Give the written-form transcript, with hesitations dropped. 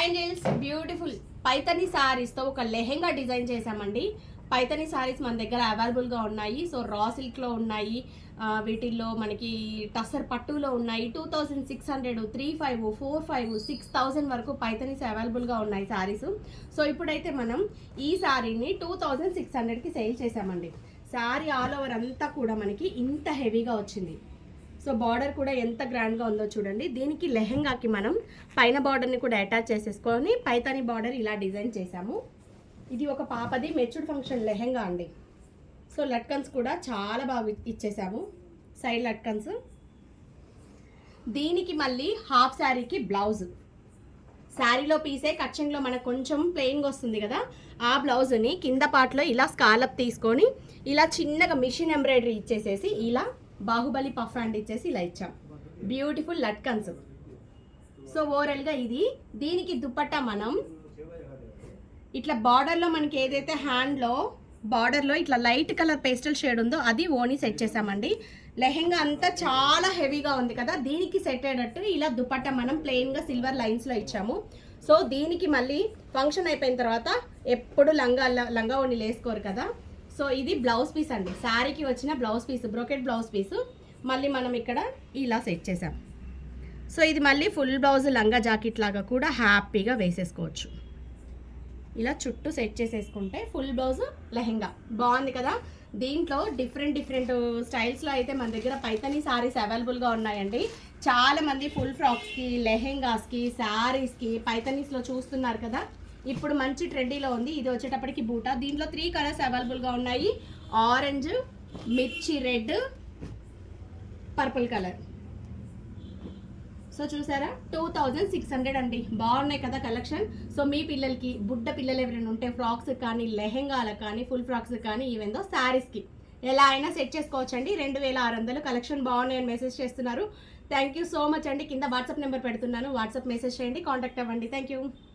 Angels beautiful Paithani సారీస్తో ఒక lehenga design చేసామండి. పైతని సారీస్ మన దగ్గర అవైలబుల్గా ఉన్నాయి. సో రా సిల్క్లో ఉన్నాయి, వీటిల్లో మనకి టస్సర్ పట్టులో ఉన్నాయి. 2600, 3500, 4500, 6000 వరకు పైతనీస్ అవైలబుల్గా ఉన్నాయి సారీస్. సో ఇప్పుడైతే మనం ఈ సారీని 2600కి సేల్ చేసామండి. సారీ ఆల్ ఓవర్ అంతా కూడా మనకి ఇంత హెవీగా వచ్చింది. సో బార్డర్ కూడా ఎంత గ్రాండ్గా ఉందో చూడండి. దీనికి లెహెంగాకి మనం పైన బార్డర్ని కూడా అటాచ్ చేసేసుకొని పైతాని బార్డర్ ఇలా డిజైన్ చేసాము. ఇది ఒక పాపది మెచ్యూర్డ్ ఫంక్షన్ లెహెంగా అండి. సో లట్కన్స్ కూడా చాలా బాగా ఇచ్చేసాము, సైడ్ లట్కన్స్. దీనికి మళ్ళీ హాఫ్ శారీకి బ్లౌజ్, శారీలో పీసే కచ్చింగ్లో మనకు కొంచెం ప్లెయిన్గా వస్తుంది కదా, ఆ బ్లౌజ్ని కింద పార్ట్లో ఇలా స్కాలప్ తీసుకొని ఇలా చిన్నగా మిషన్ ఎంబ్రాయిడరీ ఇచ్చేసేసి ఇలా బాహుబలి పఫ్ హ్యాండ్ ఇచ్చేసి ఇలా ఇచ్చాం. బ్యూటిఫుల్ లట్కన్స్. సో ఓవరాల్గా ఇది. దీనికి దుపట్టా మనం ఇట్లా బార్డర్లో మనకి ఏదైతే హ్యాండ్లో బార్డర్లో ఇట్లా లైట్ కలర్ పేస్టల్ షేడ్ ఉందో అది ఓని సెట్ చేసామండి. లెహెంగా అంతా చాలా హెవీగా ఉంది కదా, దీనికి సెట్ అయ్యేటట్టు ఇలా దుపట్టా మనం ప్లెయిన్గా సిల్వర్ లైన్స్లో ఇచ్చాము. సో దీనికి మళ్ళీ ఫంక్షన్ అయిపోయిన తర్వాత ఎప్పుడు లంగా ఓని వేసుకోరు కదా. సో ఇది బ్లౌజ్ పీస్ అండి, శారీకి వచ్చిన blouse piece, brocade blouse piece మళ్ళీ మనం ఇక్కడ ఇలా సెట్ చేసాం. సో ఇది మళ్ళీ ఫుల్ బ్లౌజ్ లంగా జాకెట్ లాగా కూడా హ్యాపీగా వేసేసుకోవచ్చు. ఇలా చుట్టూ సెట్ చేసేసుకుంటే ఫుల్ బ్లౌజ్ లెహెంగా బాగుంది కదా. దీంట్లో డిఫరెంట్ స్టైల్స్లో అయితే మన దగ్గర పైతని సారీస్ అవైలబుల్గా ఉన్నాయండి. చాలామంది ఫుల్ ఫ్రాక్స్కి, లెహెంగాస్కి, శారీస్కి పైతనీస్లో చూస్తున్నారు కదా. ఇప్పుడు మంచి ట్రెండీలో ఉంది. ఇది వచ్చేటప్పటికి బూటా. దీంట్లో 3 కలర్స్ అవైలబుల్గా ఉన్నాయి, ఆరెంజ్, మిర్చి రెడ్, పర్పుల్ కలర్. సో చూసారా 2600 అండి. బాగున్నాయి కదా కలెక్షన్. సో మీ పిల్లలకి, బుడ్డ పిల్లలు ఎవరైనా ఉంటే ఫ్రాక్స్ కానీ, లెహెంగాలకు కానీ, ఫుల్ ఫ్రాక్స్ కానీ, ఈవెందో శారీస్కి ఎలా అయినా సెట్ చేసుకోవచ్చండి. 2600 కలెక్షన్ బాగున్నాయని మెసేజ్ చేస్తున్నారు. థ్యాంక్ యూ సో మచ్ అండి. కింద వాట్సాప్ నెంబర్ పెడుతున్నాను, వాట్సాప్ మెసేజ్ చేయండి, కాంటాక్ట్ అవ్వండి. Thank you.